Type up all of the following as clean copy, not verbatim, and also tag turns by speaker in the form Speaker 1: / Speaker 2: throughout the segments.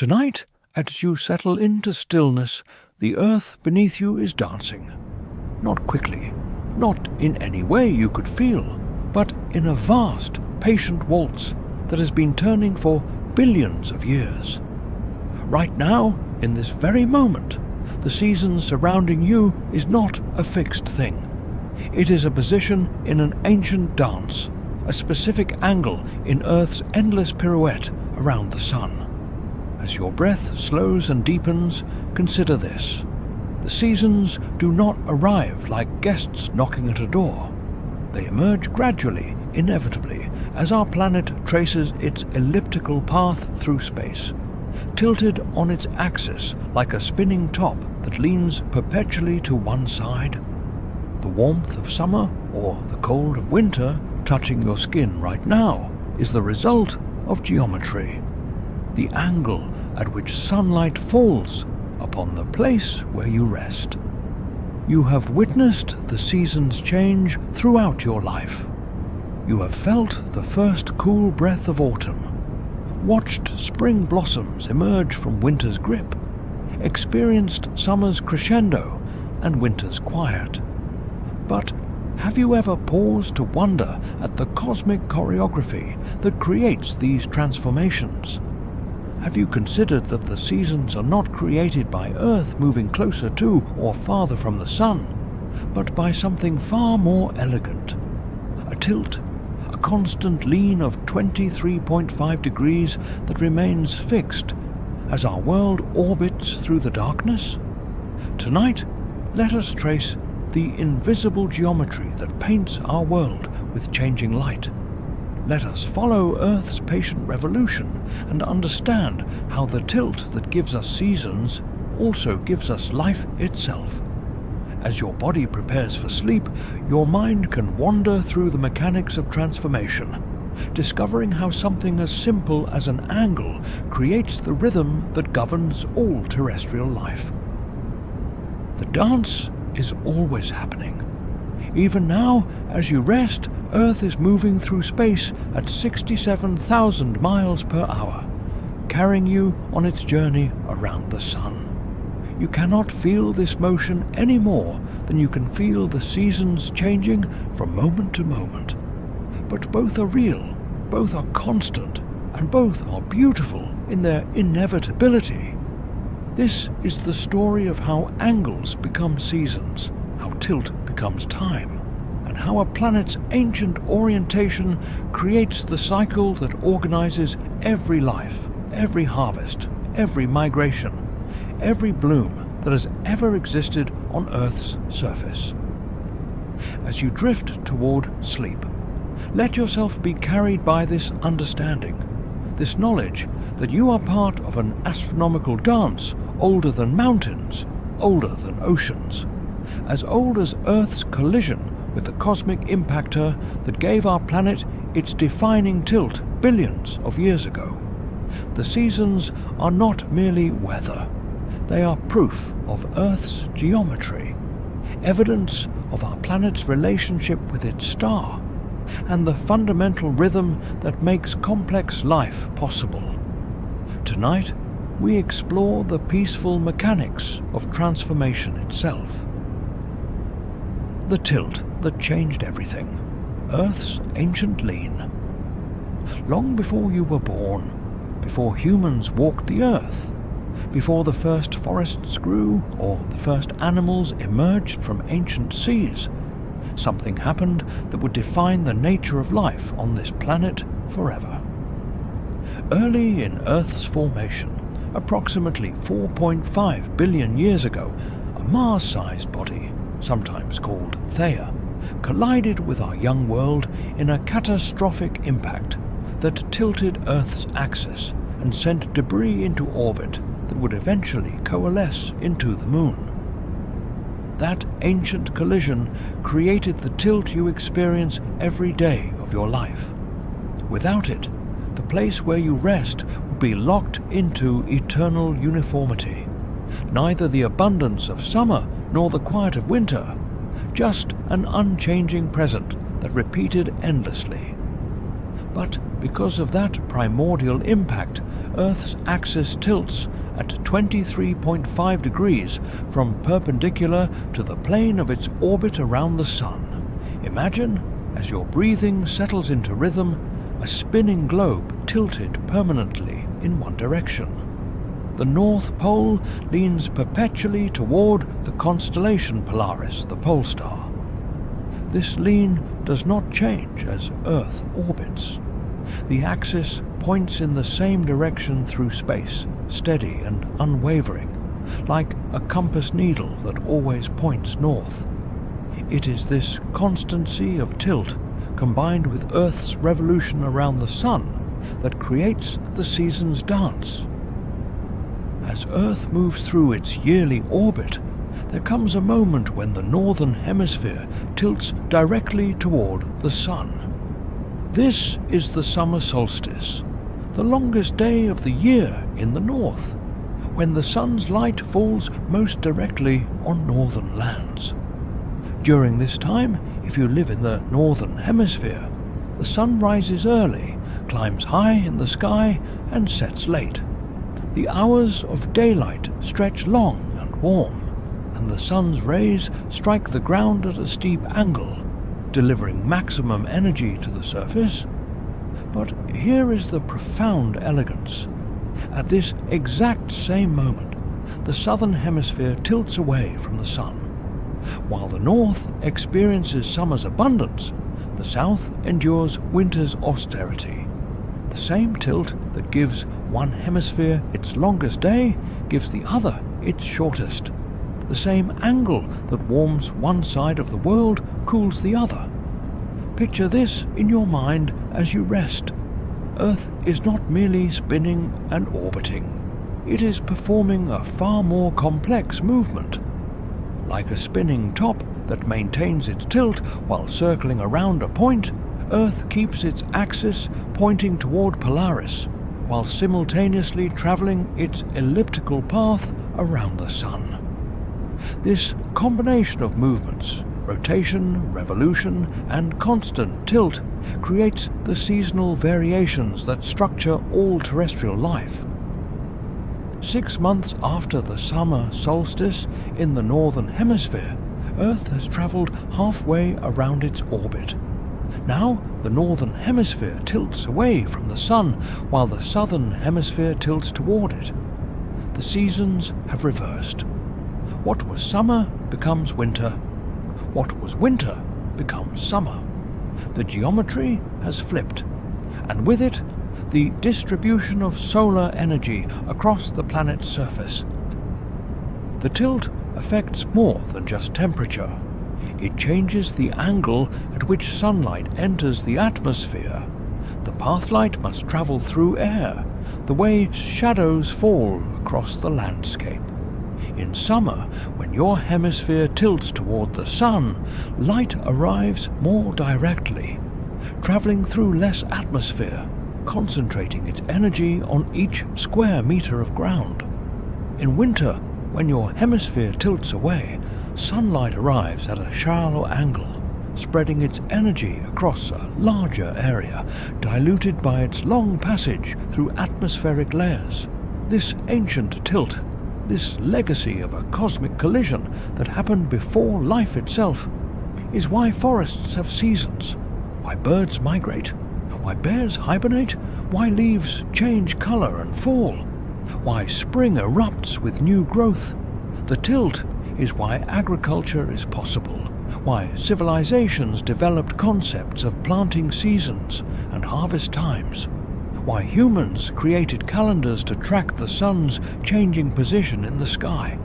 Speaker 1: Tonight, as you settle into stillness, the earth beneath you is dancing. Not quickly, not in any way you could feel, but in a vast, patient waltz that has been turning for billions of years. Right now, in this very moment, the season surrounding you is not a fixed thing. It is a position in an ancient dance, a specific angle in Earth's endless pirouette around the sun. As your breath slows and deepens, consider this. The seasons do not arrive like guests knocking at a door. They emerge gradually, inevitably, as our planet traces its elliptical path through space, tilted on its axis like a spinning top that leans perpetually to one side. The warmth of summer or the cold of winter touching your skin right now is the result of geometry. The angle at which sunlight falls upon the place where you rest. You have witnessed the seasons change throughout your life. You have felt the first cool breath of autumn, watched spring blossoms emerge from winter's grip, experienced summer's crescendo and winter's quiet. But have you ever paused to wonder at the cosmic choreography that creates these transformations? Have you considered that the seasons are not created by Earth moving closer to or farther from the Sun, but by something far more elegant? A tilt, a constant lean of 23.5 degrees that remains fixed as our world orbits through the darkness? Tonight, let us trace the invisible geometry that paints our world with changing light. Let us follow Earth's patient revolution and understand how the tilt that gives us seasons also gives us life itself. As your body prepares for sleep, your mind can wander through the mechanics of transformation, discovering how something as simple as an angle creates the rhythm that governs all terrestrial life. The dance is always happening. Even now, as you rest, Earth is moving through space at 67,000 miles per hour, carrying you on its journey around the sun. You cannot feel this motion any more than you can feel the seasons changing from moment to moment. But both are real, both are constant, and both are beautiful in their inevitability. This is the story of how angles become seasons, how tilt becomes time, and how a planet's ancient orientation creates the cycle that organizes every life, every harvest, every migration, every bloom that has ever existed on Earth's surface. As you drift toward sleep, let yourself be carried by this understanding, this knowledge that you are part of an astronomical dance older than mountains, older than oceans, as old as Earth's collision with the cosmic impactor that gave our planet its defining tilt billions of years ago. The seasons are not merely weather. They are proof of Earth's geometry, evidence of our planet's relationship with its star, and the fundamental rhythm that makes complex life possible. Tonight, we explore the peaceful mechanics of transformation itself. The tilt that changed everything, Earth's ancient lean. Long before you were born, before humans walked the Earth, before the first forests grew or the first animals emerged from ancient seas, something happened that would define the nature of life on this planet forever. Early in Earth's formation, approximately 4.5 billion years ago, a Mars-sized body, sometimes called Theia, collided with our young world in a catastrophic impact that tilted Earth's axis and sent debris into orbit that would eventually coalesce into the Moon. That ancient collision created the tilt you experience every day of your life. Without it, the place where you rest would be locked into eternal uniformity. Neither the abundance of summer nor the quiet of winter, just an unchanging present that repeated endlessly. But Because of that primordial impact, Earth's axis tilts at 23.5 degrees from perpendicular to the plane of its orbit around the Sun. Imagine, as your breathing settles into rhythm, a spinning globe tilted permanently in one direction. The North Pole leans perpetually toward the constellation Polaris, the pole star. This lean does not change as Earth orbits. The axis points in the same direction through space, steady and unwavering, like a compass needle that always points north. It is this constancy of tilt, combined with Earth's revolution around the Sun, that creates the seasons' dance. As Earth moves through its yearly orbit, there comes a moment when the northern hemisphere tilts directly toward the Sun. This is the summer solstice, the longest day of the year in the north, when the sun's light falls most directly on northern lands. During this time, if you live in the northern hemisphere, the sun rises early, climbs high in the sky, and sets late. The hours of daylight stretch long and warm, and the sun's rays strike the ground at a steep angle, delivering maximum energy to the surface. But here is the profound elegance. At this exact same moment, the southern hemisphere tilts away from the sun. While the north experiences summer's abundance, the south endures winter's austerity. The same tilt that gives one hemisphere its longest day gives the other its shortest. The same angle that warms one side of the world cools the other. Picture this in your mind as you rest. Earth is not merely spinning and orbiting. It is performing a far more complex movement. Like a spinning top that maintains its tilt while circling around a point, Earth keeps its axis pointing toward Polaris, while simultaneously traveling its elliptical path around the Sun. This combination of movements, rotation, revolution, and constant tilt, creates the seasonal variations that structure all terrestrial life. 6 months after the summer solstice in the northern hemisphere, Earth has travelled halfway around its orbit. Now, the northern hemisphere tilts away from the sun, while the southern hemisphere tilts toward it. The seasons have reversed. What was summer becomes winter. What was winter becomes summer. The geometry has flipped, and with it, the distribution of solar energy across the planet's surface. The tilt affects more than just temperature. It changes the angle at which sunlight enters the atmosphere. The pathlight must travel through air, the way shadows fall across the landscape. In summer, when your hemisphere tilts toward the sun, light arrives more directly, traveling through less atmosphere, concentrating its energy on each square meter of ground. In winter, when your hemisphere tilts away, sunlight arrives at a shallow angle, spreading its energy across a larger area, diluted by its long passage through atmospheric layers. This ancient tilt, this legacy of a cosmic collision that happened before life itself, is why forests have seasons, why birds migrate, why bears hibernate, why leaves change color and fall, why spring erupts with new growth. The tilt is why agriculture is possible, why civilizations developed concepts of planting seasons and harvest times, why humans created calendars to track the sun's changing position in the sky.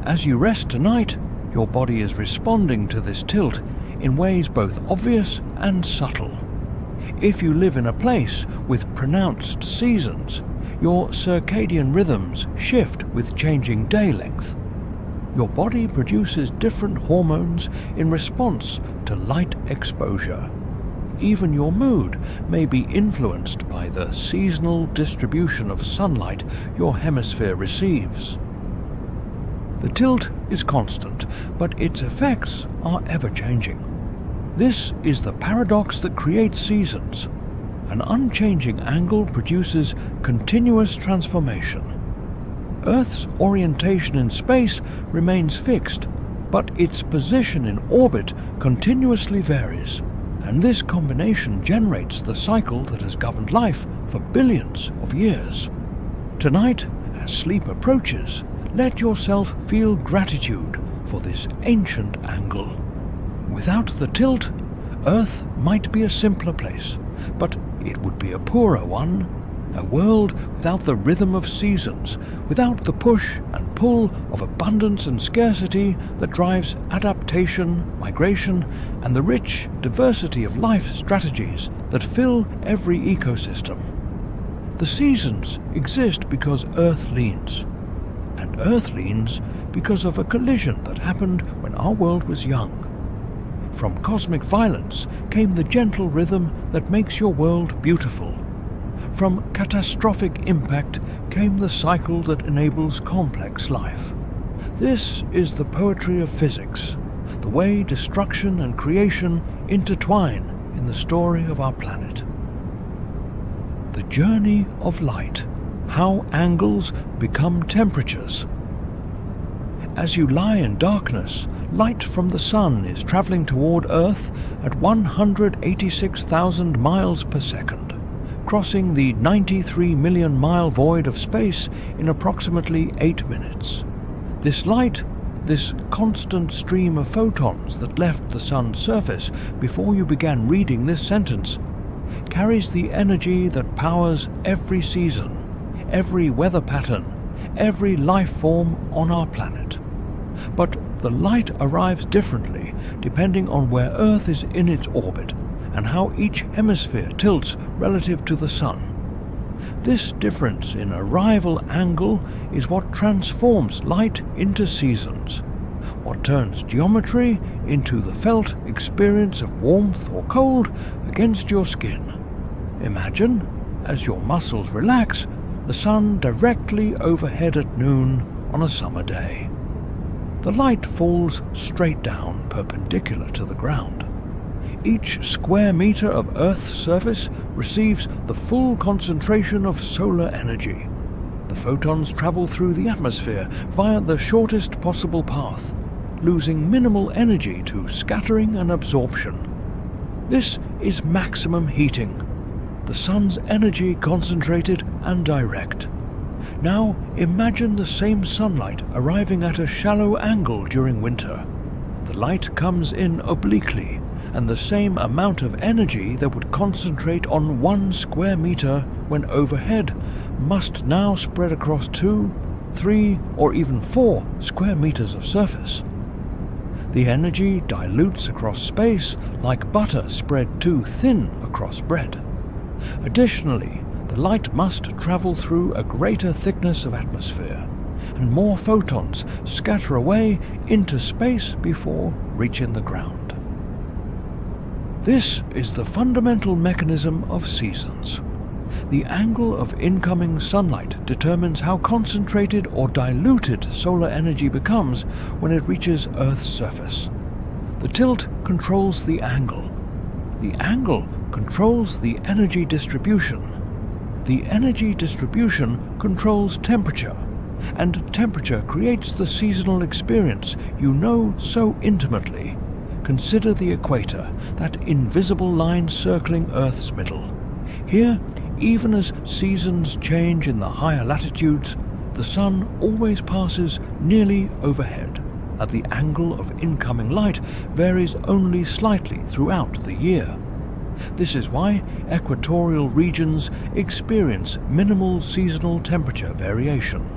Speaker 1: As you rest tonight, your body is responding to this tilt in ways both obvious and subtle. If you live in a place with pronounced seasons, your circadian rhythms shift with changing day length. Your body produces different hormones in response to light exposure. Even your mood may be influenced by the seasonal distribution of sunlight your hemisphere receives. The tilt is constant, but its effects are ever-changing. This is the paradox that creates seasons. An unchanging angle produces continuous transformation. Earth's orientation in space remains fixed, but its position in orbit continuously varies, and this combination generates the cycle that has governed life for billions of years. Tonight, as sleep approaches, let yourself feel gratitude for this ancient angle. Without the tilt, Earth might be a simpler place, but it would be a poorer one, a world without the rhythm of seasons, without the push and pull of abundance and scarcity that drives adaptation, migration, and the rich diversity of life strategies that fill every ecosystem. The seasons exist because Earth leans, and Earth leans because of a collision that happened when our world was young. From cosmic violence came the gentle rhythm that makes your world beautiful. From catastrophic impact came the cycle that enables complex life. This is the poetry of physics, the way destruction and creation intertwine in the story of our planet. The journey of light, how angles become temperatures. As you lie in darkness, light from the sun is traveling toward Earth at 186,000 miles per second, crossing the 93 million mile void of space in approximately 8 minutes. This light, this constant stream of photons that left the sun's surface before you began reading this sentence, carries the energy that powers every season, every weather pattern, every life form on our planet. But the light arrives differently depending on where Earth is in its orbit and how each hemisphere tilts relative to the sun. This difference in arrival angle is what transforms light into seasons, what turns geometry into the felt experience of warmth or cold against your skin. Imagine, as your muscles relax, the sun directly overhead at noon on a summer day. The light falls straight down, perpendicular to the ground. Each square meter of Earth's surface receives the full concentration of solar energy. The photons travel through the atmosphere via the shortest possible path, losing minimal energy to scattering and absorption. This is maximum heating, the sun's energy concentrated and direct. Now imagine the same sunlight arriving at a shallow angle during winter. The light comes in obliquely, and the same amount of energy that would concentrate on 1 square meter when overhead must now spread across 2, 3, or even 4 square meters of surface. The energy dilutes across space like butter spread too thin across bread. Additionally, the light must travel through a greater thickness of atmosphere, and more photons scatter away into space before reaching the ground. This is the fundamental mechanism of seasons. The angle of incoming sunlight determines how concentrated or diluted solar energy becomes when it reaches Earth's surface. The tilt controls the angle. The angle controls the energy distribution. The energy distribution controls temperature, and temperature creates the seasonal experience you know so intimately. Consider the equator, that invisible line circling Earth's middle. Here, even as seasons change in the higher latitudes, the sun always passes nearly overhead, and the angle of incoming light varies only slightly throughout the year. This is why equatorial regions experience minimal seasonal temperature variation.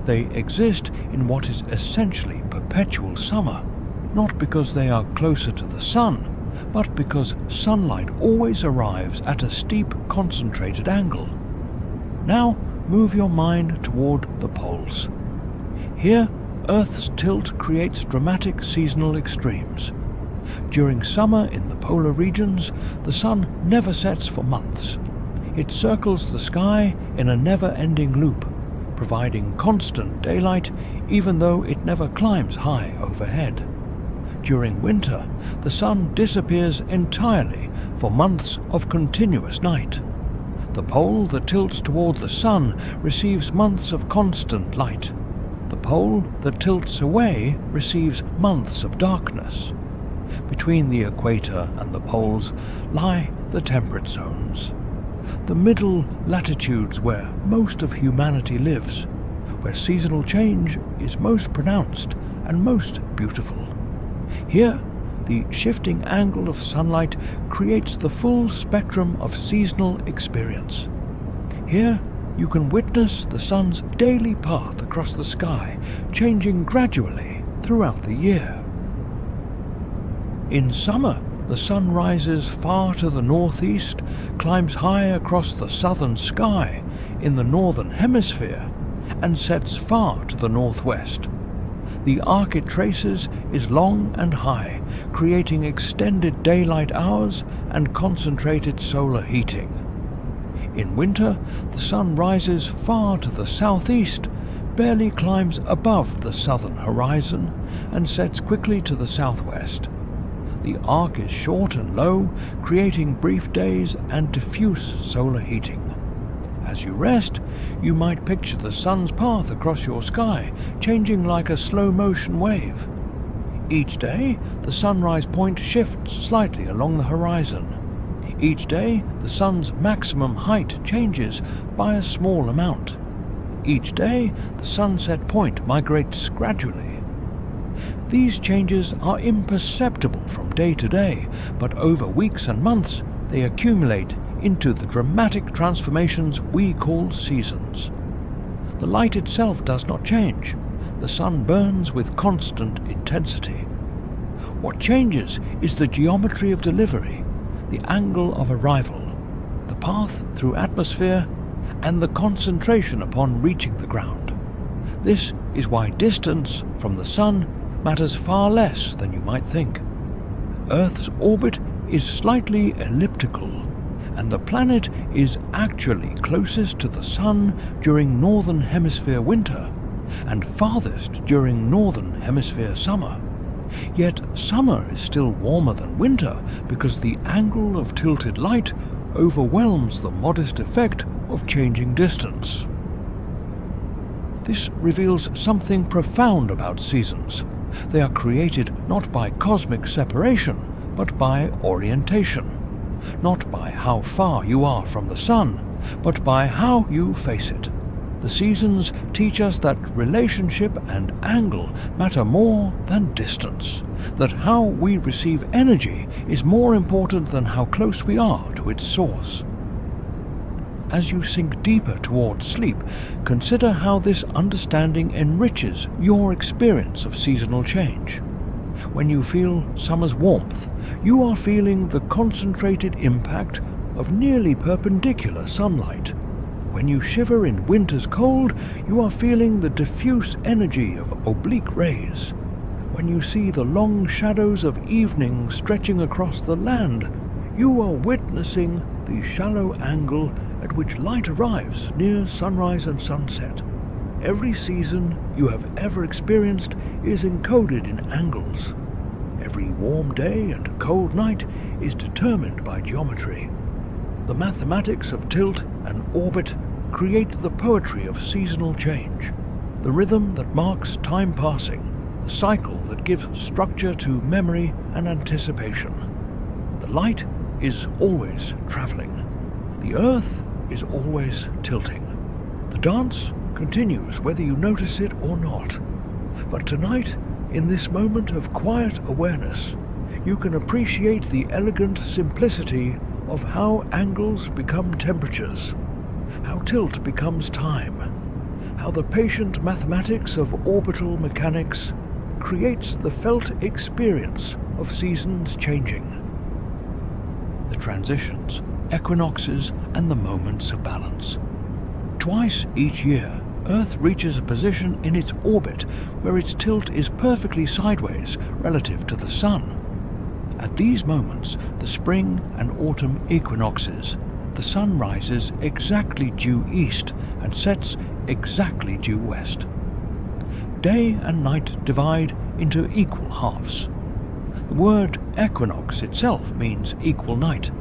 Speaker 1: They exist in what is essentially perpetual summer, not because they are closer to the sun, but because sunlight always arrives at a steep, concentrated angle. Now move your mind toward the poles. Here, Earth's tilt creates dramatic seasonal extremes. During summer in the polar regions, the sun never sets for months. It circles the sky in a never-ending loop, providing constant daylight even though it never climbs high overhead. During winter, the sun disappears entirely for months of continuous night. The pole that tilts toward the sun receives months of constant light. The pole that tilts away receives months of darkness. Between the equator and the poles lie the temperate zones, the middle latitudes where most of humanity lives, where seasonal change is most pronounced and most beautiful. Here, the shifting angle of sunlight creates the full spectrum of seasonal experience. Here, you can witness the sun's daily path across the sky, changing gradually throughout the year. In summer, the sun rises far to the northeast, climbs high across the southern sky in the northern hemisphere, and sets far to the northwest. The arc it traces is long and high, creating extended daylight hours and concentrated solar heating. In winter, the sun rises far to the southeast, barely climbs above the southern horizon, and sets quickly to the southwest. The arc is short and low, creating brief days and diffuse solar heating. As you rest, you might picture the sun's path across your sky, changing like a slow-motion wave. Each day, the sunrise point shifts slightly along the horizon. Each day, the sun's maximum height changes by a small amount. Each day, the sunset point migrates gradually. These changes are imperceptible from day to day, but over weeks and months, they accumulate into the dramatic transformations we call seasons. The light itself does not change. The sun burns with constant intensity. What changes is the geometry of delivery, the angle of arrival, the path through atmosphere, and the concentration upon reaching the ground. This is why distance from the sun matters far less than you might think. Earth's orbit is slightly elliptical, and the planet is actually closest to the sun during northern hemisphere winter and farthest during northern hemisphere summer. Yet summer is still warmer than winter because the angle of tilted light overwhelms the modest effect of changing distance. This reveals something profound about seasons. They are created not by cosmic separation, but by orientation. Not by how far you are from the sun, but by how you face it. The seasons teach us that relationship and angle matter more than distance, that how we receive energy is more important than how close we are to its source. As you sink deeper toward sleep, consider how this understanding enriches your experience of seasonal change. When you feel summer's warmth, you are feeling the concentrated impact of nearly perpendicular sunlight. When you shiver in winter's cold, you are feeling the diffuse energy of oblique rays. When you see the long shadows of evening stretching across the land, you are witnessing the shallow angle at which light arrives near sunrise and sunset. Every season you have ever experienced is encoded in angles. Every warm day and cold night is determined by geometry. The mathematics of tilt and orbit create the poetry of seasonal change, the rhythm that marks time passing, the cycle that gives structure to memory and anticipation. The light is always traveling. The earth is always tilting. The dance continues whether you notice it or not. But tonight, in this moment of quiet awareness, you can appreciate the elegant simplicity of how angles become temperatures, how tilt becomes time, how the patient mathematics of orbital mechanics creates the felt experience of seasons changing. The transitions, equinoxes, and the moments of balance. Twice each year, Earth reaches a position in its orbit where its tilt is perfectly sideways relative to the Sun. At these moments, the spring and autumn equinoxes, the Sun rises exactly due east and sets exactly due west. Day and night divide into equal halves. The word equinox itself means equal night,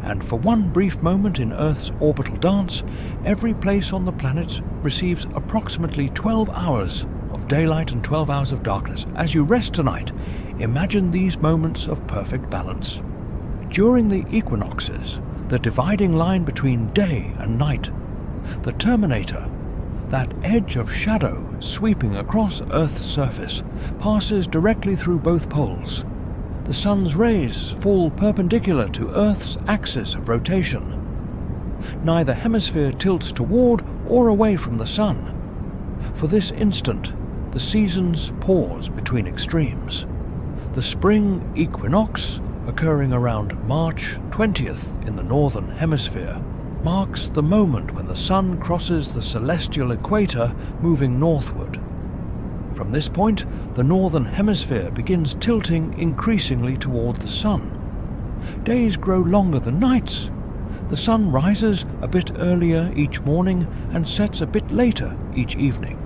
Speaker 1: and for one brief moment in Earth's orbital dance, every place on the planet receives approximately 12 hours of daylight and 12 hours of darkness. As you rest tonight, imagine these moments of perfect balance. During the equinoxes, the dividing line between day and night, the terminator, that edge of shadow sweeping across Earth's surface, passes directly through both poles. The sun's rays fall perpendicular to Earth's axis of rotation. Neither hemisphere tilts toward or away from the sun. For this instant, the seasons pause between extremes. The spring equinox, occurring around March 20th in the northern hemisphere, marks the moment when the sun crosses the celestial equator, moving northward. From this point, the northern hemisphere begins tilting increasingly toward the sun. Days grow longer than nights. The sun rises a bit earlier each morning and sets a bit later each evening.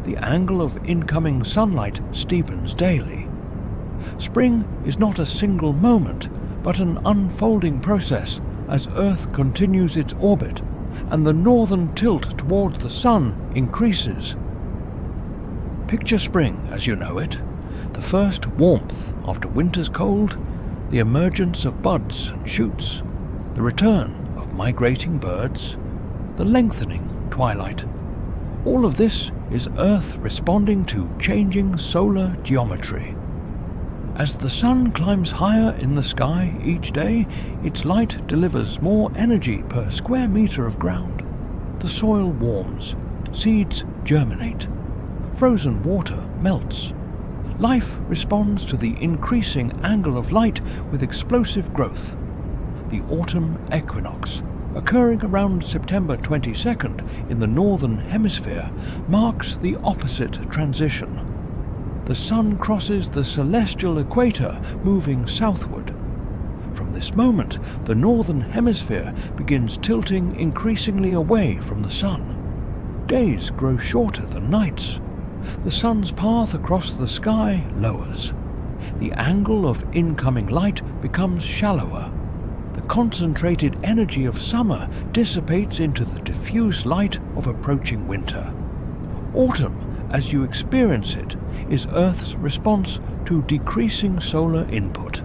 Speaker 1: The angle of incoming sunlight steepens daily. Spring is not a single moment, but an unfolding process as Earth continues its orbit and the northern tilt toward the sun increases. Picture spring as you know it, the first warmth after winter's cold, the emergence of buds and shoots, the return of migrating birds, the lengthening twilight. All of this is Earth responding to changing solar geometry. As the sun climbs higher in the sky each day, its light delivers more energy per square meter of ground. The soil warms, seeds germinate, frozen water melts. Life responds to the increasing angle of light with explosive growth. The autumn equinox, occurring around September 22nd in the northern hemisphere, marks the opposite transition. The sun crosses the celestial equator, moving southward. From this moment, the northern hemisphere begins tilting increasingly away from the sun. Days grow shorter than nights. The sun's path across the sky lowers. The angle of incoming light becomes shallower. The concentrated energy of summer dissipates into the diffuse light of approaching winter. Autumn, as you experience it, is Earth's response to decreasing solar input.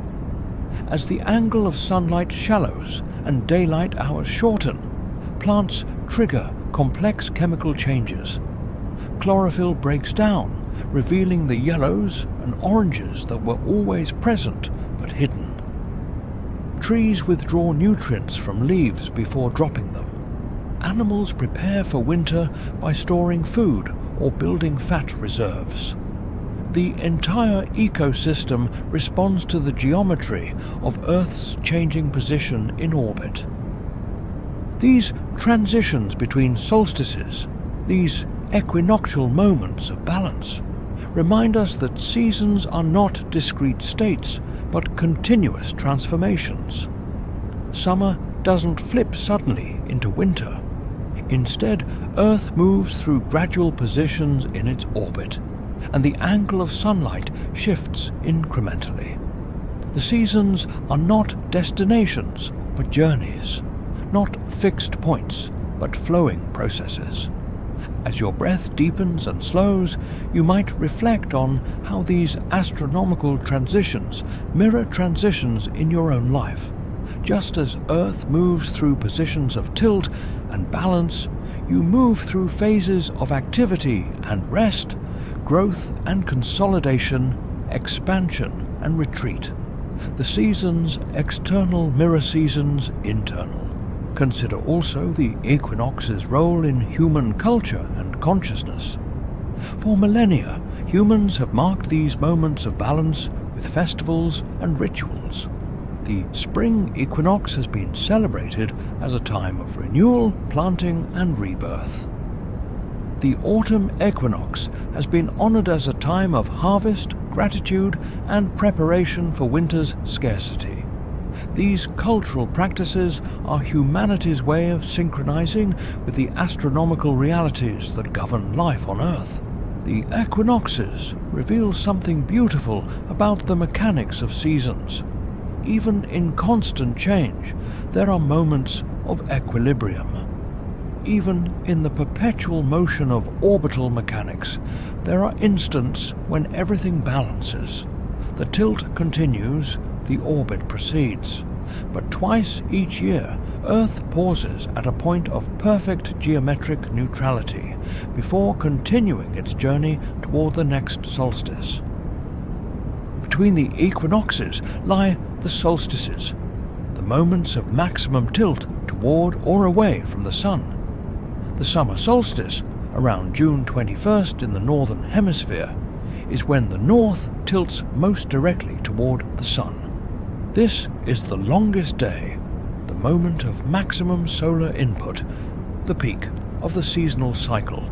Speaker 1: As the angle of sunlight shallows and daylight hours shorten, plants trigger complex chemical changes. Chlorophyll breaks down, revealing the yellows and oranges that were always present but hidden. Trees withdraw nutrients from leaves before dropping them. Animals prepare for winter by storing food or building fat reserves. The entire ecosystem responds to the geometry of Earth's changing position in orbit. These transitions between solstices, these equinoctial moments of balance, remind us that seasons are not discrete states, but continuous transformations. Summer doesn't flip suddenly into winter. Instead, Earth moves through gradual positions in its orbit, and the angle of sunlight shifts incrementally. The seasons are not destinations, but journeys, not fixed points, but flowing processes. As your breath deepens and slows, you might reflect on how these astronomical transitions mirror transitions in your own life. Just as Earth moves through positions of tilt and balance, you move through phases of activity and rest, growth and consolidation, expansion and retreat. The seasons external mirror seasons internal. Consider also the equinox's role in human culture and consciousness. For millennia, humans have marked these moments of balance with festivals and rituals. The spring equinox has been celebrated as a time of renewal, planting, and rebirth. The autumn equinox has been honored as a time of harvest, gratitude, and preparation for winter's scarcity. These cultural practices are humanity's way of synchronizing with the astronomical realities that govern life on Earth. The equinoxes reveal something beautiful about the mechanics of seasons. Even in constant change, there are moments of equilibrium. Even in the perpetual motion of orbital mechanics, there are instants when everything balances. The tilt continues, the orbit proceeds. But twice each year, Earth pauses at a point of perfect geometric neutrality before continuing its journey toward the next solstice. Between the equinoxes lie the solstices, the moments of maximum tilt toward or away from the Sun. The summer solstice, around June 21st in the northern hemisphere, is when the north tilts most directly toward the Sun. This is the longest day, the moment of maximum solar input, the peak of the seasonal cycle.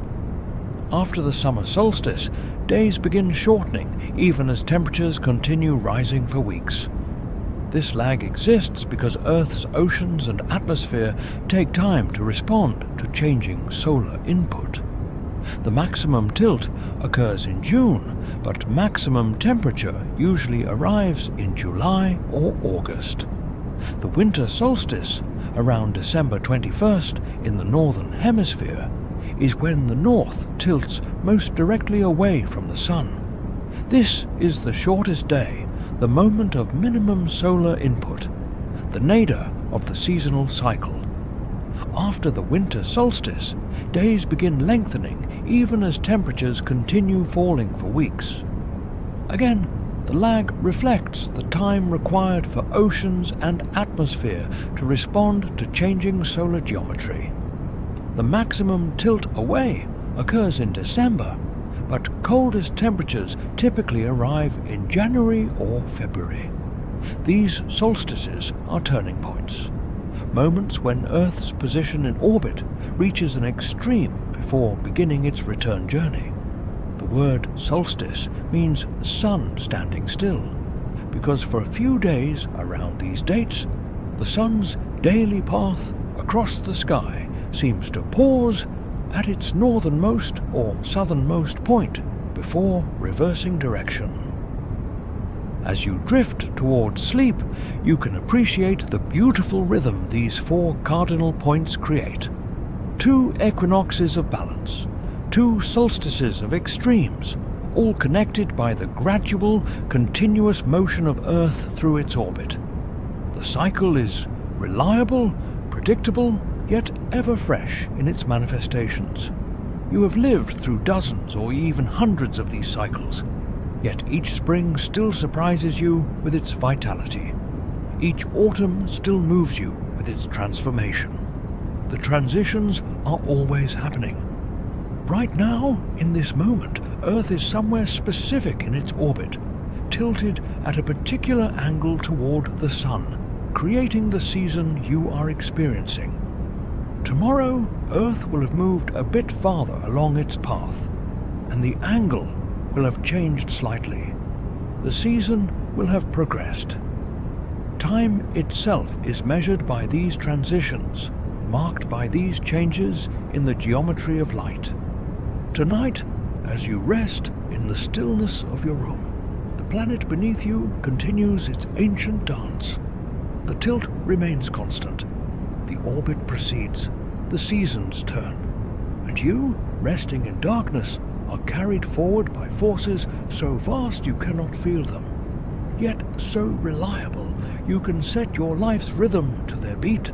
Speaker 1: After the summer solstice, days begin shortening even as temperatures continue rising for weeks. This lag exists because Earth's oceans and atmosphere take time to respond to changing solar input. The maximum tilt occurs in June, but maximum temperature usually arrives in July or August. The winter solstice, around December 21st in the northern hemisphere, is when the north tilts most directly away from the Sun. This is the shortest day, the moment of minimum solar input, the nadir of the seasonal cycle. After the winter solstice, days begin lengthening even as temperatures continue falling for weeks. Again, the lag reflects the time required for oceans and atmosphere to respond to changing solar geometry. The maximum tilt away occurs in December, but coldest temperatures typically arrive in January or February. These solstices are turning points, moments when Earth's position in orbit reaches an extreme before beginning its return journey. The word solstice means sun standing still, because for a few days around these dates, the sun's daily path across the sky seems to pause at its northernmost or southernmost point before reversing direction. As you drift towards sleep, you can appreciate the beautiful rhythm these four cardinal points create. Two equinoxes of balance, two solstices of extremes, all connected by the gradual, continuous motion of Earth through its orbit. The cycle is reliable, predictable, yet ever fresh in its manifestations. You have lived through dozens or even hundreds of these cycles, yet each spring still surprises you with its vitality. Each autumn still moves you with its transformation. The transitions are always happening. Right now, in this moment, Earth is somewhere specific in its orbit, tilted at a particular angle toward the Sun, creating the season you are experiencing. Tomorrow, Earth will have moved a bit farther along its path, and the angle will have changed slightly. The season will have progressed. Time itself is measured by these transitions, marked by these changes in the geometry of light. Tonight, as you rest in the stillness of your room, the planet beneath you continues its ancient dance. The tilt remains constant. The orbit proceeds, the seasons turn, and you, resting in darkness, are carried forward by forces so vast you cannot feel them, yet so reliable you can set your life's rhythm to their beat.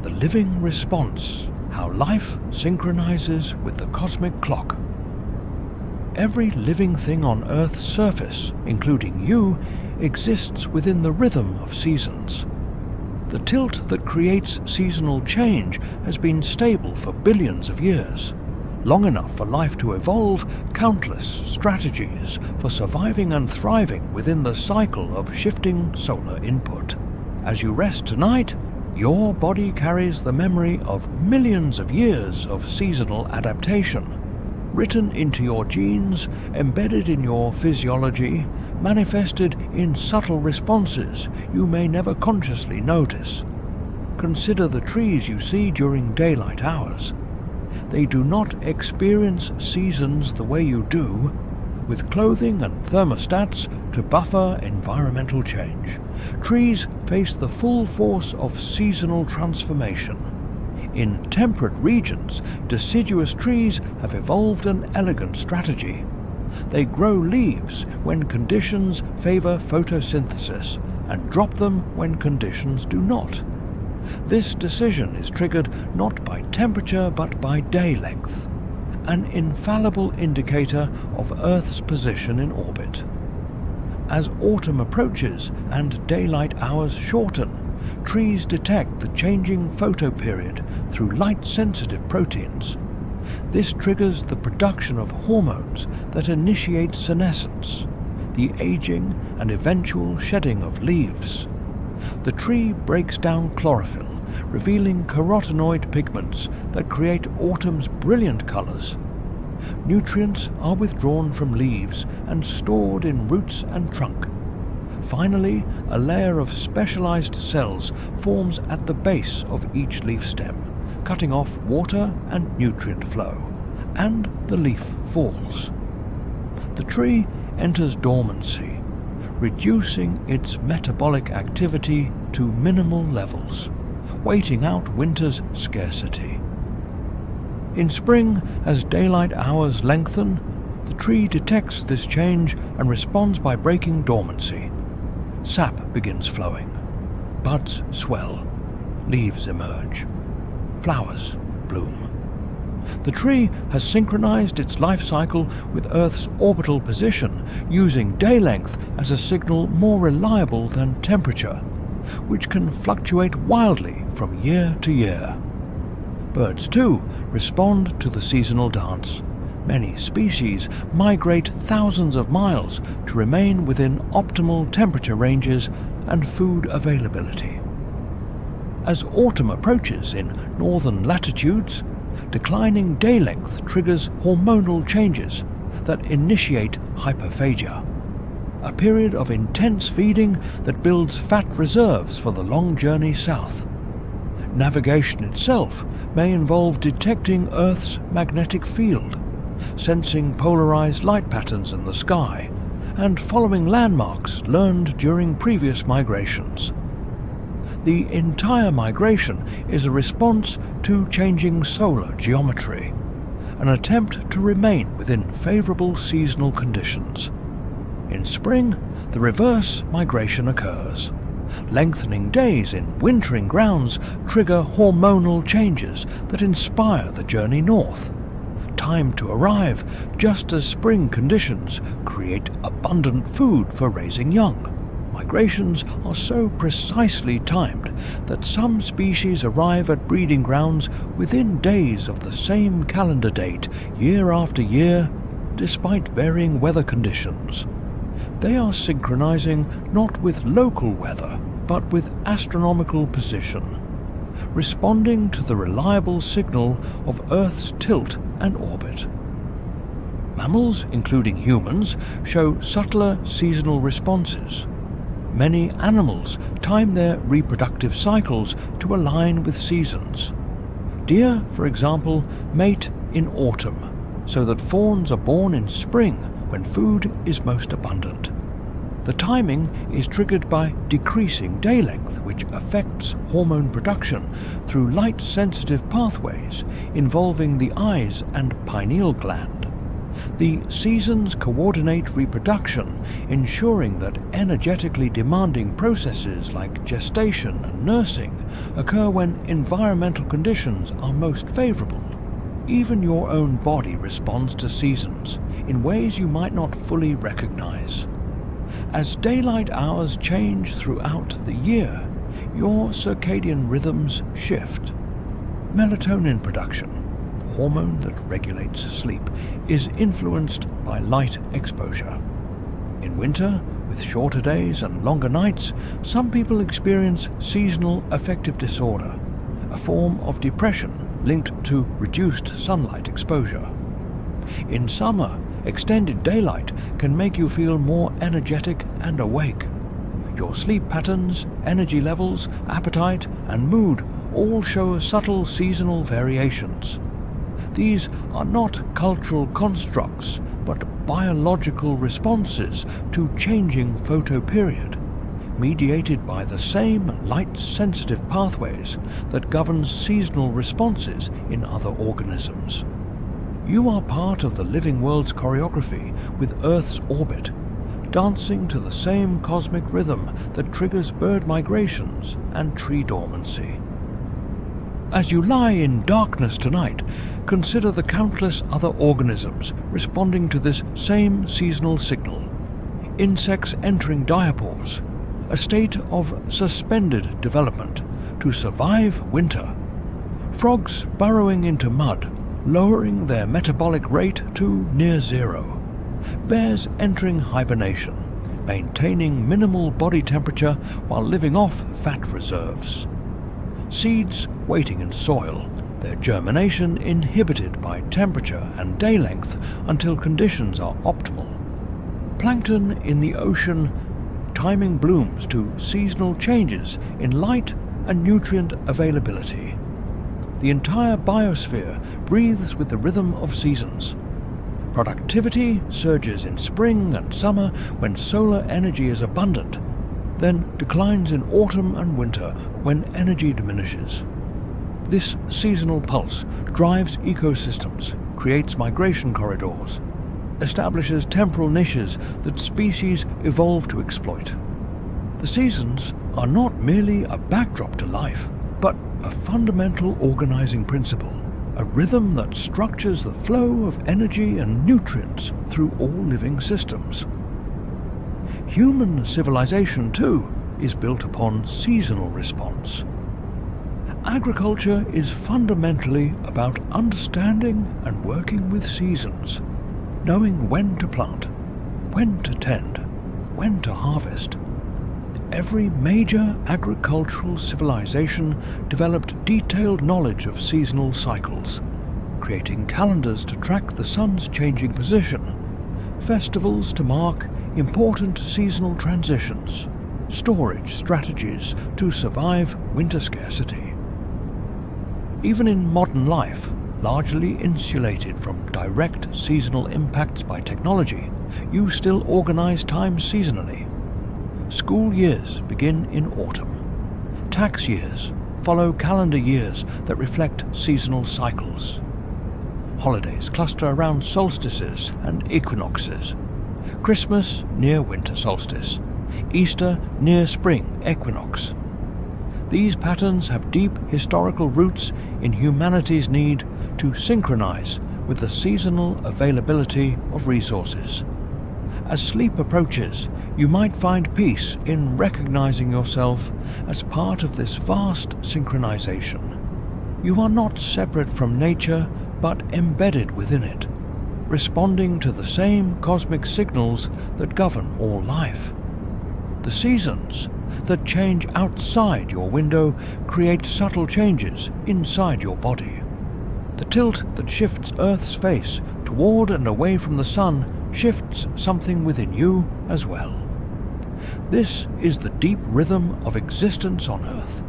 Speaker 1: The living response, how life synchronizes with the cosmic clock. Every living thing on Earth's surface, including you, exists within the rhythm of seasons. The tilt that creates seasonal change has been stable for billions of years, long enough for life to evolve countless strategies for surviving and thriving within the cycle of shifting solar input. As you rest tonight, your body carries the memory of millions of years of seasonal adaptation, written into your genes, embedded in your physiology, manifested in subtle responses you may never consciously notice. Consider the trees you see during daylight hours. they do not experience seasons the way you do, with clothing and thermostats to buffer environmental change. Trees face the full force of seasonal transformation. In temperate regions, deciduous trees have evolved an elegant strategy. They grow leaves when conditions favor photosynthesis and drop them when conditions do not. This decision is triggered not by temperature but by day length, an infallible indicator of Earth's position in orbit. As autumn approaches and daylight hours shorten, trees detect the changing photoperiod through light-sensitive proteins. This triggers the production of hormones that initiate senescence, the aging and eventual shedding of leaves. The tree breaks down chlorophyll, revealing carotenoid pigments that create autumn's brilliant colors. Nutrients are withdrawn from leaves and stored in roots and trunk. Finally, a layer of specialized cells forms at the base of each leaf stem, cutting off water and nutrient flow, and the leaf falls. The tree enters dormancy, reducing its metabolic activity to minimal levels, waiting out winter's scarcity. In spring, as daylight hours lengthen, the tree detects this change and responds by breaking dormancy. Sap begins flowing, buds swell, leaves emerge, flowers bloom. The tree has synchronized its life cycle with Earth's orbital position, using day length as a signal more reliable than temperature, which can fluctuate wildly from year to year. Birds, too, respond to the seasonal dance. Many species migrate thousands of miles to remain within optimal temperature ranges and food availability. As autumn approaches in northern latitudes, declining day length triggers hormonal changes that initiate hyperphagia, a period of intense feeding that builds fat reserves for the long journey south. Navigation itself may involve detecting Earth's magnetic field, sensing polarized light patterns in the sky, and following landmarks learned during previous migrations. The entire migration is a response to changing solar geometry, an attempt to remain within favorable seasonal conditions. In spring, the reverse migration occurs. Lengthening days in wintering grounds trigger hormonal changes that inspire the journey north. Time to arrive just as spring conditions create abundant food for raising young. Migrations are so precisely timed that some species arrive at breeding grounds within days of the same calendar date year after year, despite varying weather conditions. They are synchronizing not with local weather, but with astronomical position, responding to the reliable signal of Earth's tilt and orbit. Mammals, including humans, show subtler seasonal responses. Many animals time their reproductive cycles to align with seasons. Deer, for example, mate in autumn, so that fawns are born in spring when food is most abundant. The timing is triggered by decreasing day length, which affects hormone production through light-sensitive pathways involving the eyes and pineal gland. The seasons coordinate reproduction, ensuring that energetically demanding processes like gestation and nursing occur when environmental conditions are most favorable. Even your own body responds to seasons in ways you might not fully recognize. As daylight hours change throughout the year, your circadian rhythms shift. Melatonin production, the hormone that regulates sleep, is influenced by light exposure. In winter, with shorter days and longer nights, some people experience seasonal affective disorder, a form of depression linked to reduced sunlight exposure. In summer, extended daylight can make you feel more energetic and awake. Your sleep patterns, energy levels, appetite, and mood all show subtle seasonal variations. These are not cultural constructs, but biological responses to changing photoperiod, mediated by the same light-sensitive pathways that govern seasonal responses in other organisms. You are part of the living world's choreography with Earth's orbit, dancing to the same cosmic rhythm that triggers bird migrations and tree dormancy. As you lie in darkness tonight, consider the countless other organisms responding to this same seasonal signal. Insects entering diapause, a state of suspended development to survive winter. Frogs burrowing into mud, lowering their metabolic rate to near zero. Bears entering hibernation, maintaining minimal body temperature while living off fat reserves. Seeds waiting in soil, their germination inhibited by temperature and day length until conditions are optimal. Plankton in the ocean timing blooms to seasonal changes in light and nutrient availability. The entire biosphere breathes with the rhythm of seasons. Productivity surges in spring and summer when solar energy is abundant, then declines in autumn and winter when energy diminishes. This seasonal pulse drives ecosystems, creates migration corridors, establishes temporal niches that species evolve to exploit. The seasons are not merely a backdrop to life, but a fundamental organizing principle, a rhythm that structures the flow of energy and nutrients through all living systems. Human civilization, too, is built upon seasonal response. Agriculture is fundamentally about understanding and working with seasons, knowing when to plant, when to tend, when to harvest. Every major agricultural civilization developed detailed knowledge of seasonal cycles, creating calendars to track the sun's changing position, festivals to mark important seasonal transitions, storage strategies to survive winter scarcity. Even in modern life, largely insulated from direct seasonal impacts by technology, you still organize time seasonally. School years begin in autumn. Tax years follow calendar years that reflect seasonal cycles. Holidays cluster around solstices and equinoxes. Christmas near winter solstice, Easter near spring equinox. These patterns have deep historical roots in humanity's need to synchronize with the seasonal availability of resources. As sleep approaches, you might find peace in recognizing yourself as part of this vast synchronization. You are not separate from nature, but embedded within it, responding to the same cosmic signals that govern all life. The seasons that change outside your window create subtle changes inside your body. The tilt that shifts Earth's face toward and away from the sun shifts something within you as well. This is the deep rhythm of existence on Earth,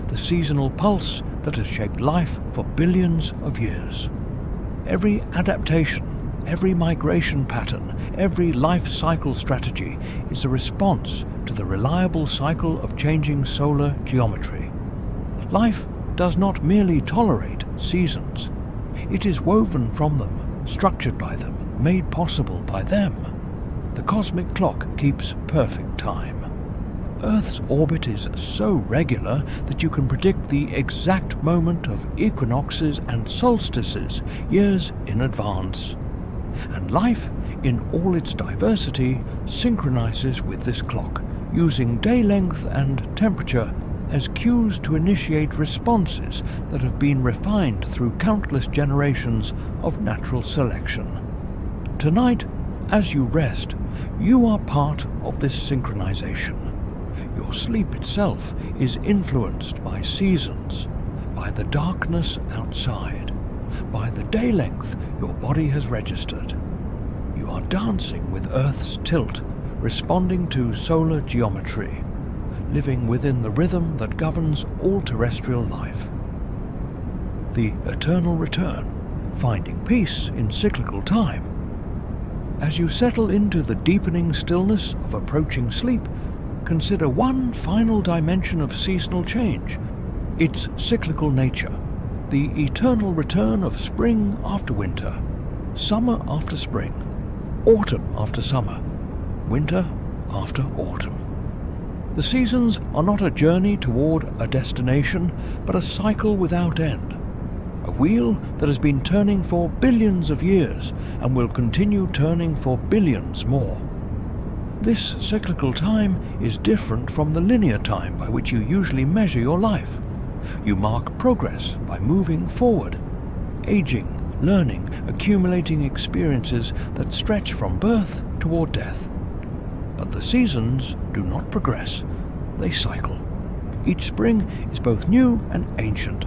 Speaker 1: the seasonal pulse that has shaped life for billions of years. Every adaptation, every migration pattern, every life cycle strategy is a response to the reliable cycle of changing solar geometry. Life does not merely tolerate seasons. It is woven from them, structured by them, made possible by them. The cosmic clock keeps perfect time. Earth's orbit is so regular that you can predict the exact moment of equinoxes and solstices years in advance. And life, in all its diversity, synchronizes with this clock, using day length and temperature as cues to initiate responses that have been refined through countless generations of natural selection. Tonight, as you rest, you are part of this synchronization. Your sleep itself is influenced by seasons, by the darkness outside, by the day length your body has registered. You are dancing with Earth's tilt, responding to solar geometry, living within the rhythm that governs all terrestrial life. The eternal return, finding peace in cyclical time. As you settle into the deepening stillness of approaching sleep, consider one final dimension of seasonal change, its cyclical nature, the eternal return of spring after winter, summer after spring, autumn after summer, winter after autumn. The seasons are not a journey toward a destination, but a cycle without end. A wheel that has been turning for billions of years and will continue turning for billions more. This cyclical time is different from the linear time by which you usually measure your life. You mark progress by moving forward, aging, learning, accumulating experiences that stretch from birth toward death. But the seasons do not progress, they cycle. Each spring is both new and ancient,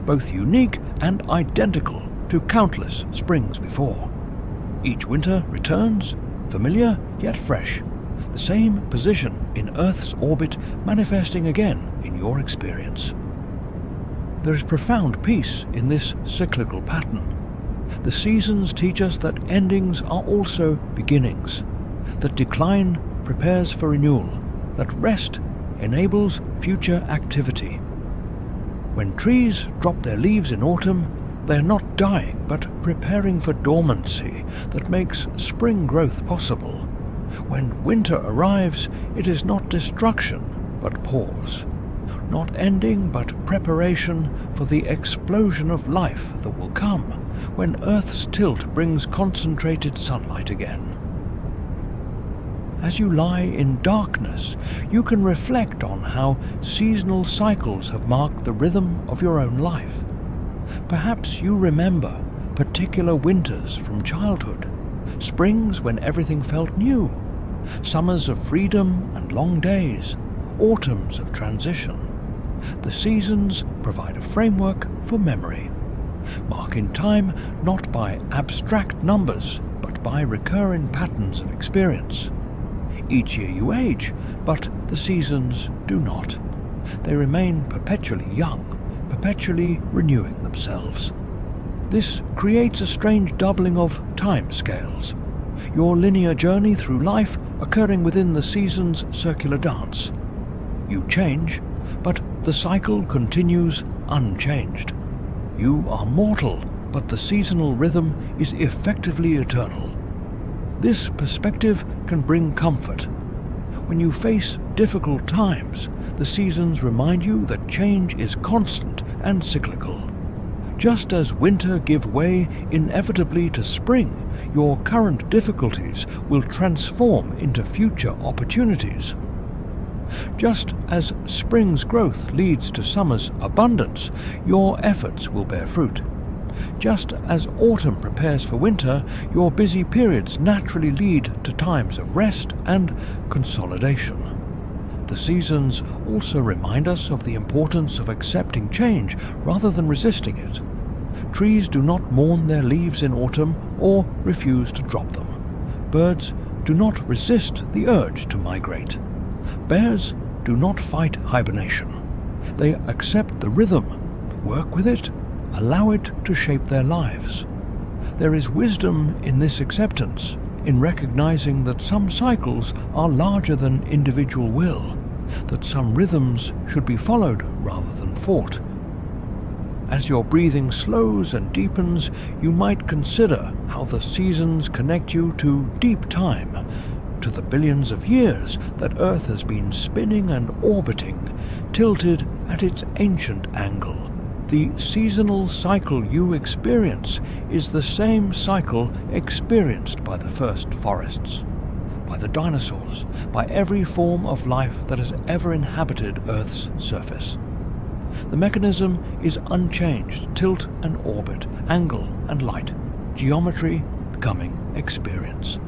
Speaker 1: both unique and identical to countless springs before. Each winter returns, familiar yet fresh, the same position in Earth's orbit manifesting again in your experience. There is profound peace in this cyclical pattern. The seasons teach us that endings are also beginnings, that decline prepares for renewal, that rest enables future activity. When trees drop their leaves in autumn, they are not dying but preparing for dormancy that makes spring growth possible. When winter arrives, it is not destruction but pause, not ending but preparation for the explosion of life that will come when Earth's tilt brings concentrated sunlight again. As you lie in darkness, you can reflect on how seasonal cycles have marked the rhythm of your own life. Perhaps you remember particular winters from childhood, springs when everything felt new, summers of freedom and long days, autumns of transition. The seasons provide a framework for memory, marking time not by abstract numbers but by recurring patterns of experience. Each year you age, but the seasons do not. They remain perpetually young, perpetually renewing themselves. This creates a strange doubling of time scales, your linear journey through life occurring within the seasons' circular dance. You change, but the cycle continues unchanged. You are mortal, but the seasonal rhythm is effectively eternal. This perspective can bring comfort. When you face difficult times, the seasons remind you that change is constant and cyclical. Just as winter gives way inevitably to spring, your current difficulties will transform into future opportunities. Just as spring's growth leads to summer's abundance, your efforts will bear fruit. Just as autumn prepares for winter, your busy periods naturally lead to times of rest and consolidation. The seasons also remind us of the importance of accepting change rather than resisting it. Trees do not mourn their leaves in autumn or refuse to drop them. Birds do not resist the urge to migrate. Bears do not fight hibernation. They accept the rhythm, work with it, allow it to shape their lives. There is wisdom in this acceptance, in recognizing that some cycles are larger than individual will, that some rhythms should be followed rather than fought. As your breathing slows and deepens, you might consider how the seasons connect you to deep time, to the billions of years that Earth has been spinning and orbiting, tilted at its ancient angle. The seasonal cycle you experience is the same cycle experienced by the first forests, by the dinosaurs, by every form of life that has ever inhabited Earth's surface. The mechanism is unchanged: tilt and orbit, angle and light, geometry becoming experience.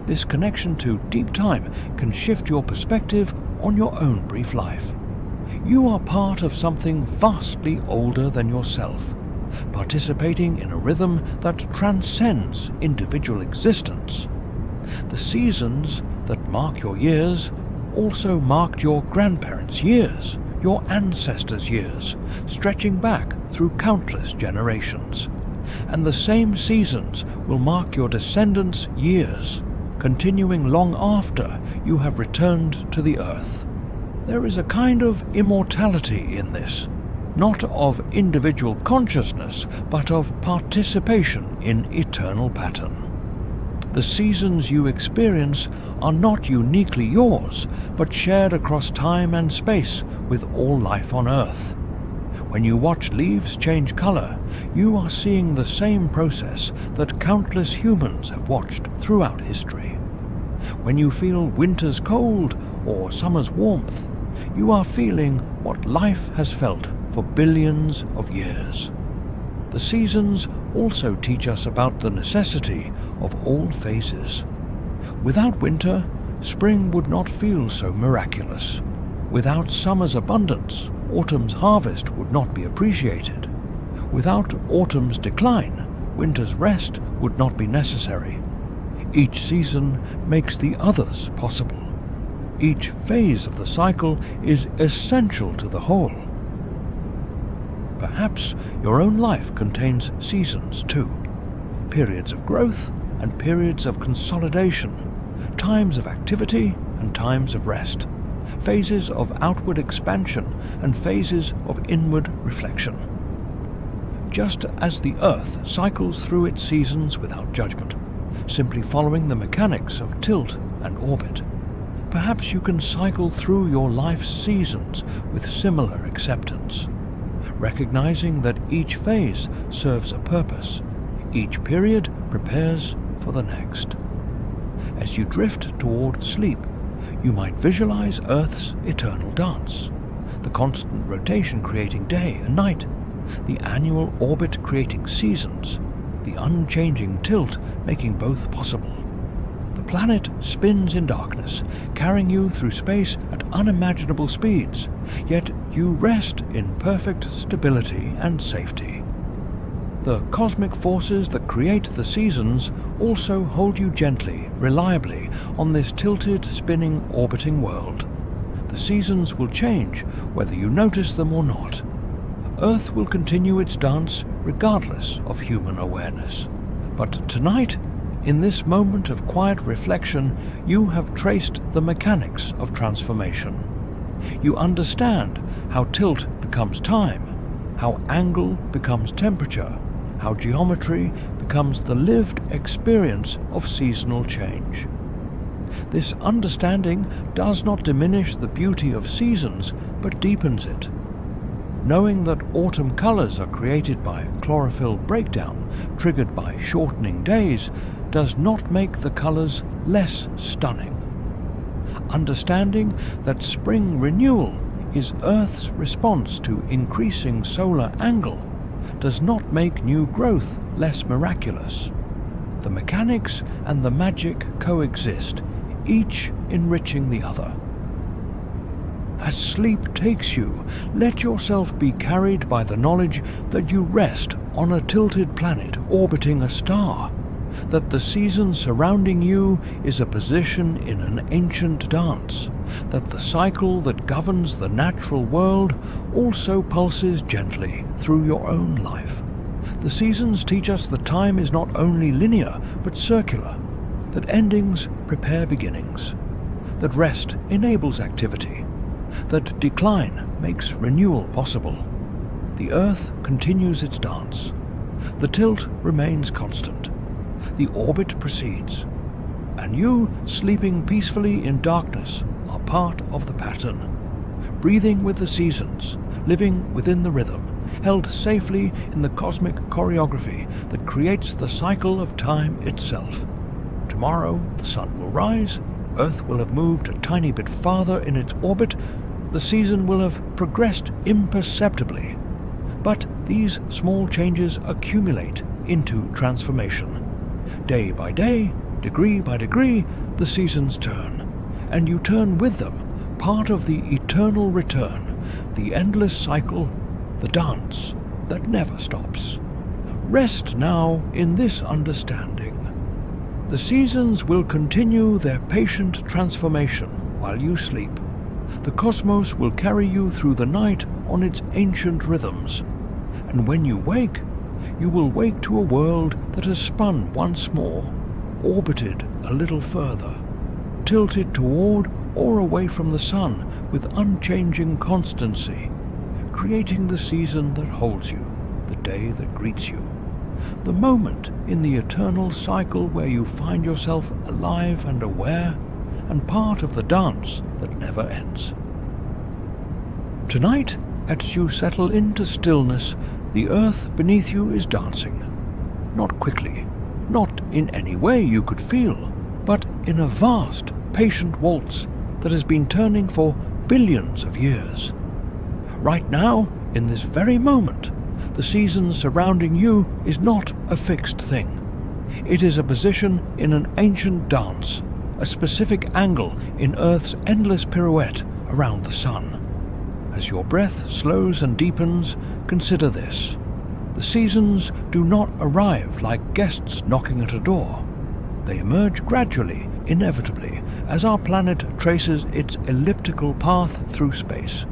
Speaker 1: This connection to deep time can shift your perspective on your own brief life. You are part of something vastly older than yourself, participating in a rhythm that transcends individual existence. The seasons that mark your years also marked your grandparents' years, your ancestors' years, stretching back through countless generations. and the same seasons will mark your descendants' years, continuing long after you have returned to the earth. There is a kind of immortality in this, not of individual consciousness, but of participation in eternal pattern. The seasons you experience are not uniquely yours, but shared across time and space with all life on Earth. When you watch leaves change color, you are seeing the same process that countless humans have watched throughout history. When you feel winter's cold or summer's warmth, you are feeling what life has felt for billions of years. The seasons also teach us about the necessity of all phases. Without winter, spring would not feel so miraculous. Without summer's abundance, autumn's harvest would not be appreciated. Without autumn's decline, winter's rest would not be necessary. Each season makes the others possible. Each phase of the cycle is essential to the whole. Perhaps your own life contains seasons too. Periods of growth and periods of consolidation, times of activity and times of rest, phases of outward expansion and phases of inward reflection. Just as the Earth cycles through its seasons without judgment, simply following the mechanics of tilt and orbit, perhaps you can cycle through your life's seasons with similar acceptance, recognizing that each phase serves a purpose, each period prepares for the next. As you drift toward sleep, you might visualize Earth's eternal dance, the constant rotation creating day and night, the annual orbit creating seasons, the unchanging tilt making both possible. The planet spins in darkness, carrying you through space at unimaginable speeds, yet you rest in perfect stability and safety. The cosmic forces that create the seasons also hold you gently, reliably, on this tilted, spinning, orbiting world. The seasons will change whether you notice them or not. Earth will continue its dance regardless of human awareness. But tonight, in this moment of quiet reflection, you have traced the mechanics of transformation. You understand how tilt becomes time, how angle becomes temperature, how geometry becomes the lived experience of seasonal change. This understanding does not diminish the beauty of seasons, but deepens it. Knowing that autumn colors are created by chlorophyll breakdown, triggered by shortening days, does not make the colors less stunning. Understanding that spring renewal is Earth's response to increasing solar angle does not make new growth less miraculous. The mechanics and the magic coexist, each enriching the other. As sleep takes you, let yourself be carried by the knowledge that you rest on a tilted planet orbiting a star, that the season surrounding you is a position in an ancient dance, that the cycle that governs the natural world also pulses gently through your own life. The seasons teach us that time is not only linear but circular, that endings prepare beginnings, that rest enables activity, that decline makes renewal possible. The Earth continues its dance. The tilt remains constant. The orbit proceeds. And you, sleeping peacefully in darkness, are part of the pattern. Breathing with the seasons, living within the rhythm, held safely in the cosmic choreography that creates the cycle of time itself. Tomorrow the sun will rise, Earth will have moved a tiny bit farther in its orbit, the season will have progressed imperceptibly. But these small changes accumulate into transformation. Day by day, degree by degree, the seasons turn, and you turn with them, part of the eternal return, the endless cycle, the dance that never stops. Rest now in this understanding. The seasons will continue their patient transformation while you sleep. The cosmos will carry you through the night on its ancient rhythms, and when you wake, you will wake to a world that has spun once more, orbited a little further, tilted toward or away from the sun with unchanging constancy, creating the season that holds you, the day that greets you, the moment in the eternal cycle where you find yourself alive and aware and part of the dance that never ends. Tonight, as you settle into stillness, the earth beneath you is dancing. Not quickly, not in any way you could feel, but in a vast, patient waltz that has been turning for billions of years. Right now, in this very moment, the season surrounding you is not a fixed thing. It is a position in an ancient dance, a specific angle in Earth's endless pirouette around the sun. As your breath slows and deepens, consider this. The seasons do not arrive like guests knocking at a door. They emerge gradually, inevitably, as our planet traces its elliptical path through space,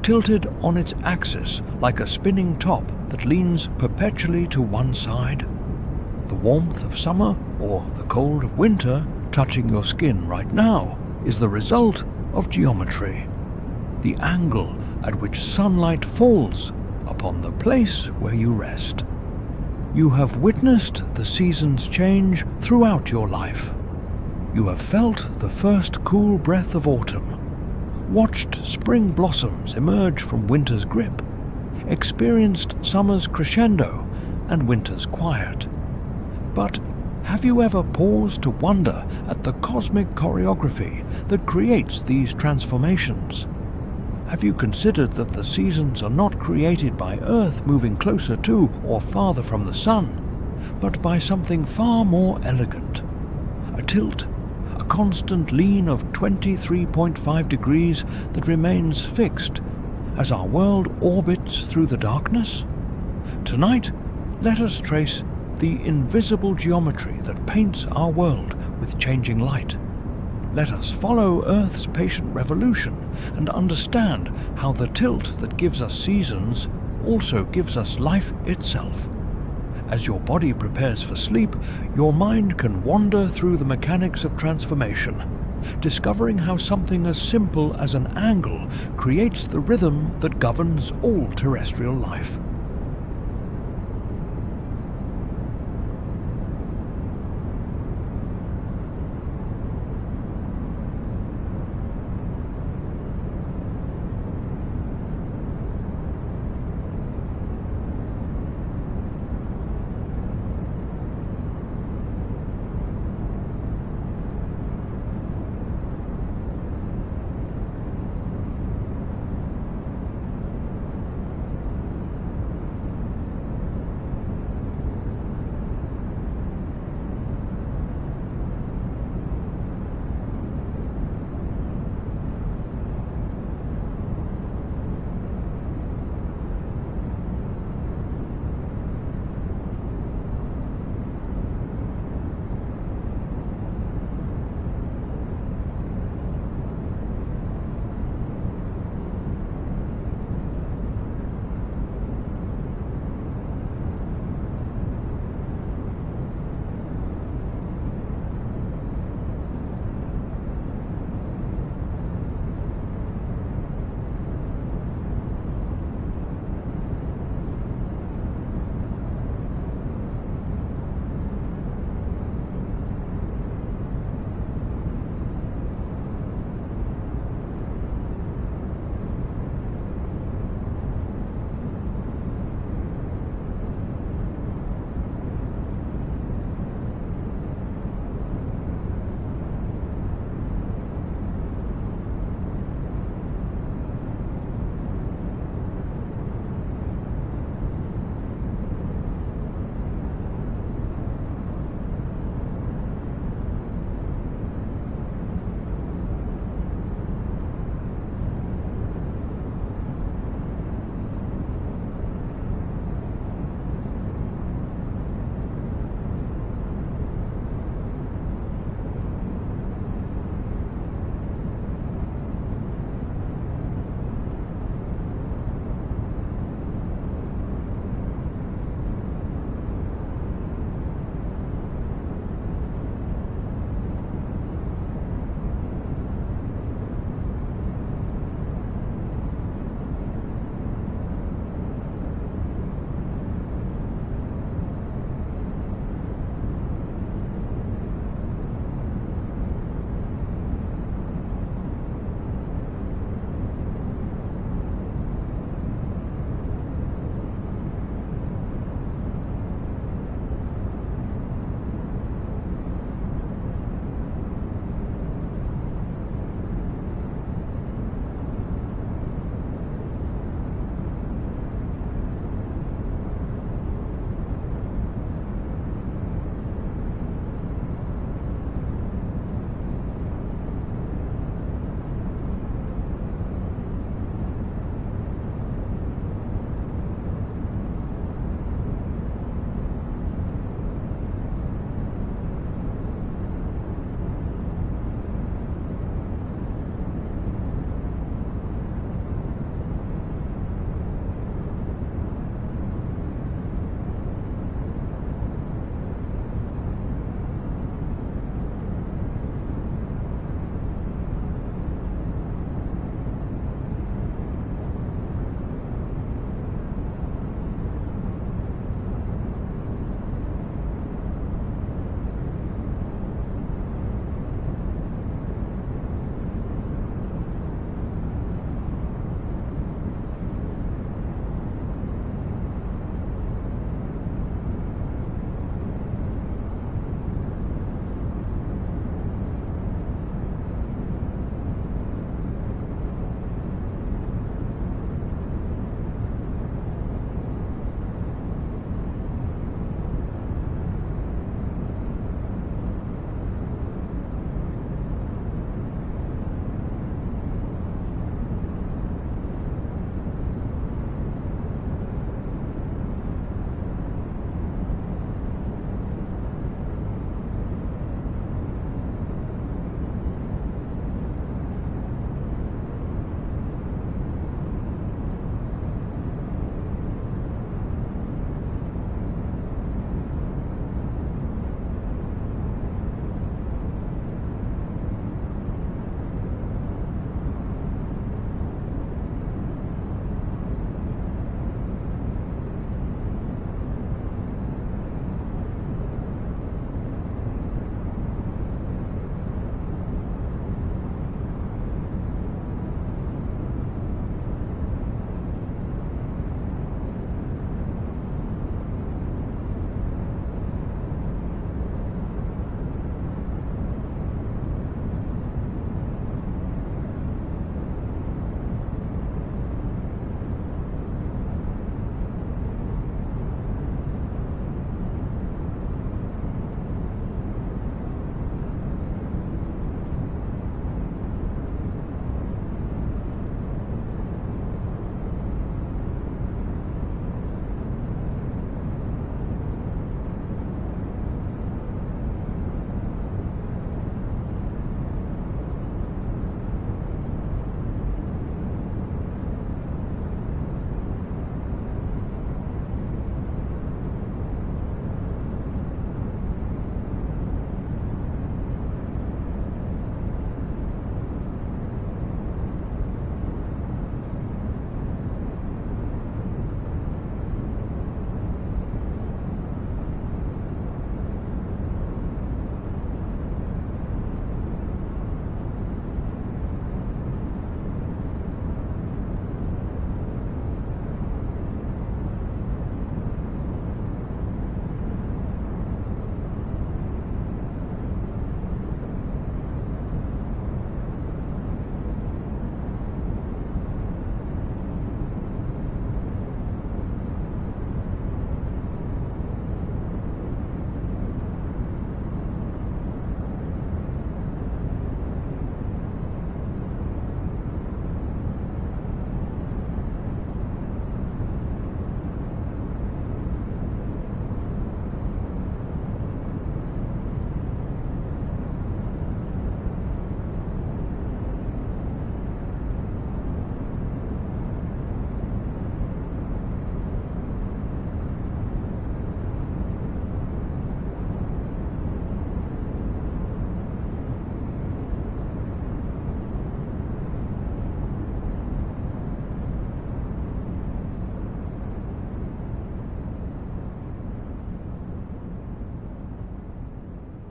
Speaker 1: tilted on its axis like a spinning top that leans perpetually to one side. The warmth of summer or the cold of winter touching your skin right now is the result of geometry, the angle at which sunlight falls upon the place where you rest. You have witnessed the seasons change throughout your life. You have felt the first cool breath of autumn, watched spring blossoms emerge from winter's grip, experienced summer's crescendo and winter's quiet. But have you ever paused to wonder at the cosmic choreography that creates these transformations? Have you considered that the seasons are not created by Earth moving closer to or farther from the sun, but by something far more elegant? A tilt, a constant lean of 23.5 degrees that remains fixed as our world orbits through the darkness? Tonight, let us trace the invisible geometry that paints our world with changing light. Let us follow Earth's patient revolution and understand how the tilt that gives us seasons also gives us life itself. As your body prepares for sleep, your mind can wander through the mechanics of transformation, discovering how something as simple as an angle creates the rhythm that governs all terrestrial life.